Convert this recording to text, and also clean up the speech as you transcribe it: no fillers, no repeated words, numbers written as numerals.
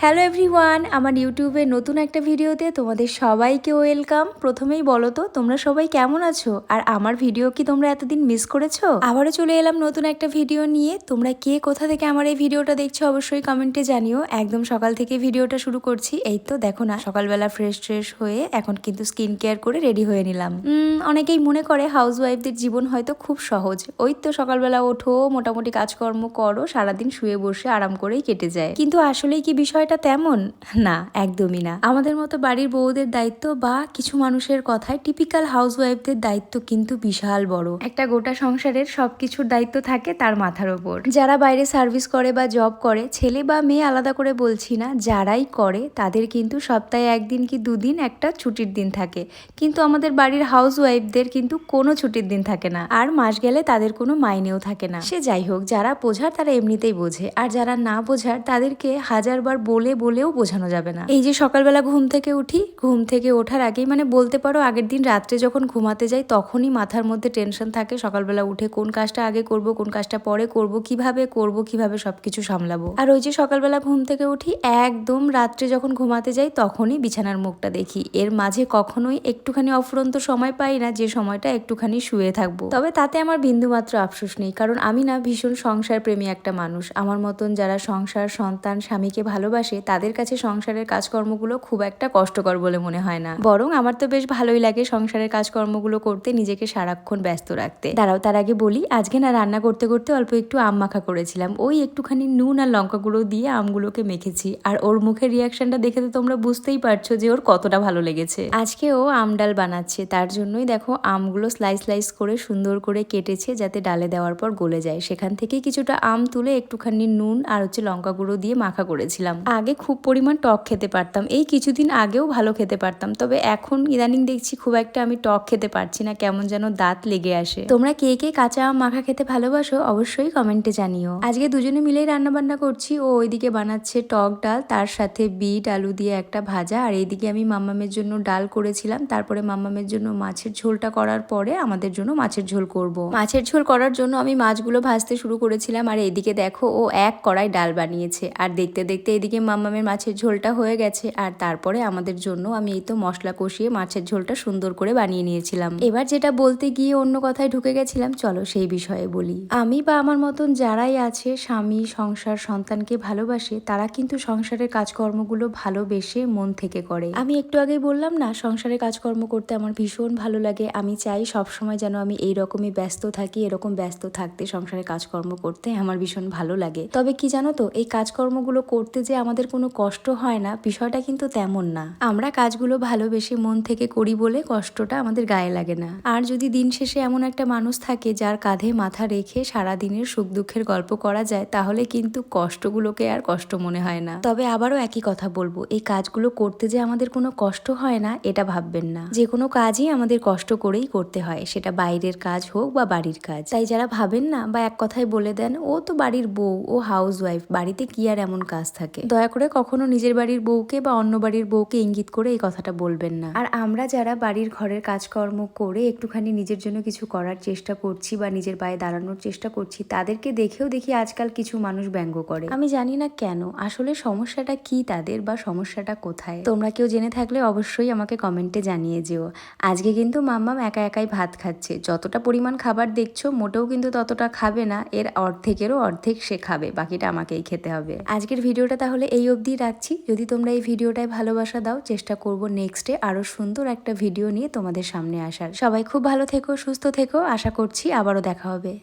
Hello everyone, আমার ইউটিউবে নতুন একটা ভিডিওতে তোমাদের সবাইকে ওয়েলকাম। প্রথমেই বলো তো তোমরা সবাই কেমন আছো, আর আমার ভিডিও কি তোমরা এতদিন মিস করেছো? আবারও চলে এলাম নতুন একটা ভিডিও নিয়ে। তোমরা কে কোথা থেকে আমার এই ভিডিওটা দেখছো অবশ্যই কমেন্টে জানিও। একদম সকাল থেকে ভিডিওটা শুরু করছি। এই তো দেখো না, সকালবেলা ফ্রেশ হয়ে এখন কিন্তু স্কিন কেয়ার করে রেডি হয়ে নিলাম। অনেকেই মনে করে হাউস ওয়াইফদের জীবন হয়তো খুব সহজ, ওই তো সকালবেলা ওঠো, মোটামুটি কাজকর্ম করো, সারাদিন শুয়ে বসে আরাম করেই কেটে যায়। কিন্তু আসলেই কি বিষয়টা তেমন না? একদমই না। আমাদের মতো বাড়ির বউদের দায়িত্ব বা কিছু মানুষের কথায় টিপিক্যাল হাউস ওয়াইফদের দায়িত্ব কিন্তু বিশাল বড়। একটা গোটা সংসারের সবকিছুর দায়িত্ব থাকে তার মাথার ওপর। যারা বাইরে সার্ভিস করে বা জব করে, ছেলে বা মেয়ে আলাদা করে বলছি না, যারাই করে তাদের কিন্তু সপ্তাহে একদিন কি দুদিন একটা ছুটির দিন থাকে। কিন্তু আমাদের বাড়ির হাউস ওয়াইফদের কিন্তু কোনো ছুটির দিন থাকে না, আর মাস গেলে তাদের কোনো মাইনেও থাকে না। সে যাই হোক, যারা বোঝার তারা এমনিতেই বোঝে, আর যারা না বোঝার তাদেরকে হাজারবার বলেও বোঝানো যাবে না। এই যে সকালবেলা ঘুম থেকে উঠি, ঘুম থেকে ওঠার আগেই মানে বলতে পারো আগের দিন রাত্রে যখন ঘুমাতে যাই তখনই মাথার মধ্যে টেনশন থাকে সকালবেলা উঠে কোন কাজটা আগে করব, কোন কাজটা পরে করব, কিভাবে সবকিছু সামলাবো। আর ওই যে সকালবেলা ঘুম থেকে উঠি, একদম রাত্রে যখন ঘুমাতে যাই তখনই বিছানার মুখটা দেখি। এর মাঝে কখনোই একটুখানি অফুরন্ত সময় পাই না যে সময়টা একটুখানি শুয়ে থাকবো। তবে তাতে আমার বিন্দুমাত্র আফসোস নেই, কারণ আমি না ভীষণ সংসার প্রেমী একটা মানুষ। আমার মতন যারা সংসার, সন্তান, স্বামীকে ভালোবাসে তাদের কাছে সংসারের কাজকর্মগুলো খুব একটা কষ্টকর বলে মনে হয় না। বরং আমার তো বেশ ভালোই লাগে সংসারের কাজকর্মগুলো করতে, নিজেকে সারাক্ষণ ব্যস্ত রাখতে। দাঁড়াও, তার আগে বলি, আজকে না রান্না করতে করতে অল্প একটু আম মাখা করেছিলাম। ওই একটুখানি নুন আর লঙ্কা গুঁড়ো দিয়ে আমগুলোকে মেখেছি, আর ওর মুখের রিয়াকশনটা দেখে তো তোমরা বুঝতেই পারছো যে ওর কতটা ভালো লেগেছে। আজকে ও আম ডাল বানাচ্ছে, তার জন্যই দেখো আমগুলো স্লাইস করে সুন্দর করে কেটেছে যাতে ডালে দেওয়ার পর গলে যায়। সেখান থেকে কিছুটা আম তুলে একটুখানি নুন আর লঙ্কা গুঁড়ো দিয়ে মাখা করেছিলাম। আগে খুব পরিমাণ টক খেতে পারতাম, এই কিছুদিন আগেও ভালো খেতে পারতাম, তবে এখন ইদানিং দেখছি খুব একটা আমি টক খেতে পারছি না, কেমন যেন দাঁত লেগে আসে। তোমরা কে কে কাঁচা আম মাখা খেতে ভালোবাসো অবশ্যই কমেন্টে জানিও। আজকে দুজনে মিলেই রান্না বান্না করছি। ও ওইদিকে বানাচ্ছে টক ডাল, তার সাথে বিট আলু দিয়ে একটা ভাজা, আর এইদিকে আমি মাম্মামের জন্য ডাল করেছিলাম। তারপরে মাম্মামের জন্য মাছের ঝোলটা করার পরে আমাদের জন্য মাছের ঝোল করব। মাছের ঝোল করার জন্য আমি মাছগুলো ভাজতে শুরু করেছিলাম, আর এইদিকে দেখো ও এক কড়াই ডাল বানিয়েছে, আর দেখতে দেখতে এদিকে মাম্মামের মাছের ঝোলটা হয়ে গেছে। আর তারপরে আমাদের জন্য আমি এই তো মশলা কষিয়ে মাছের ঝোলটা সুন্দর করে বানিয়ে নিয়েছিলাম। এবার যেটা বলতে গিয়ে অন্য কথায় ঢুকে গেছিলাম, চলো সেই বিষয়ে বলি। আমি বা আমার মতন যারাই আছে, স্বামী, সংসার, সন্তানকে ভালোবাসে, তারা কিন্তু সংসারের কাজকর্মগুলো ভালোবেসে মন থেকে করে। আমি একটু আগেই বললাম না, সংসারের কাজকর্ম করতে আমার ভীষণ ভালো লাগে। আমি চাই সবসময় যেন আমি এইরকমই ব্যস্ত থাকি, এরকম ব্যস্ত থাকতে, সংসারের কাজকর্ম করতে আমার ভীষণ ভালো লাগে। তবে কি জানো তো, এই কাজকর্মগুলো করতে যে আমাদের কোনো কষ্ট হয় না, বিষয়টা কিন্তু তেমন না। আমরা কাজগুলো ভালোবেসে মন থেকে করি বলে কষ্টটা আমাদের গায়ে লাগে না। আর যদি দিন শেষে এমন একটা মানুষ থাকে যার কাঁধে মাথা রেখে সারা দিনের সুখ দুঃখের গল্প করা যায়, তাহলে কিন্তু কষ্টগুলোকে আর কষ্ট মনে হয় না। তবে আবারও একই কথা বলবো, এই কাজগুলো করতে যে আমাদের কোনো কষ্ট হয় না এটা ভাববেন না। যে কোনো কাজই আমাদের কষ্ট করেই করতে হয়, সেটা বাইরের কাজ হোক বা বাড়ির কাজ। তাই যারা ভাবেন না বা এক কথায় বলে দেন ও তো বাড়ির বউ, ও হাউস ওয়াইফ, বাড়িতে কি আর এমন কাজ থাকে, দয়া করে কখনো নিজের বাড়ির বউকে বা অন্য বাড়ির বউকে ইঙ্গিত করে এই কথাটা বলবেন না। আর আমরা যারা বাড়ির ঘরের কাজকর্ম করে একটুখানি নিজের জন্য কিছু করার চেষ্টা করছি বা নিজের পায়ে দাঁড়ানোর চেষ্টা করছি, তাদেরকে দেখেও দেখি আজকাল কিছু মানুষ ব্যঙ্গ করে। আমি জানি না কেন, আসলে সমস্যাটা কি তাদের বা সমস্যাটা কোথায়। তোমরা কেউ জেনে থাকলে অবশ্যই আমাকে কমেন্টে জানিয়ে যেও। আজকে কিন্তু মাম্মাম একা একাই ভাত খাচ্ছে। যতটা পরিমাণ খাবার দেখছো মোটেও কিন্তু ততটা খাবে না, এর অর্ধেকেরও অর্ধেক সে খাবে, বাকিটা আমাকেই খেতে হবে। আজকের ভিডিওটা তাহলে এই অবধি রাখছি। যদি তোমরা এই ভিডিওটায় ভালোবাসা দাও, চেষ্টা করব নেক্সটে আরো সুন্দর একটা ভিডিও নিয়ে তোমাদের সামনে আসার। সবাই খুব ভালো থেকো, সুস্থ থেকো, আশা করছি আবারও দেখা হবে।